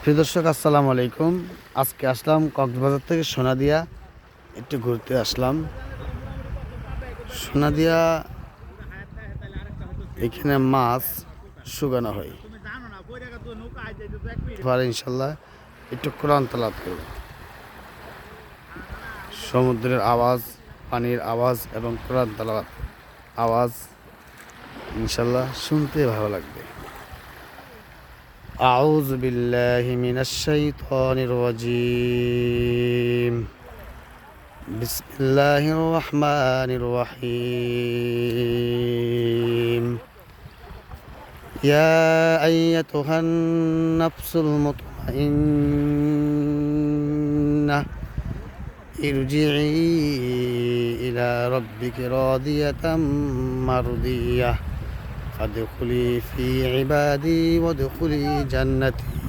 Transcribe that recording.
প্রিয় দর্শক আসসালামু আলাইকুম। আজকে আসলাম কক্সবাজার থেকে সোনাদিয়া, একটু ঘুরতে আসলাম। সোনাদিয়া এখানে মাছ শুকানো হয়, ইনশাল্লাহ একটু কোরআন তালাত করব। সমুদ্রের আওয়াজ, পানির আওয়াজ এবং কোরআন তালাওয়াত আওয়াজ ইনশাল্লাহ শুনতে ভালো লাগবে। أعوذ بالله من الشيطان الرجيم. بسم الله الرحمن الرحيم. يا أيتها النفس المطمئنة ارجعي إلى ربك راضية مرضية فادخلي في عبادي وادخلي جنتي.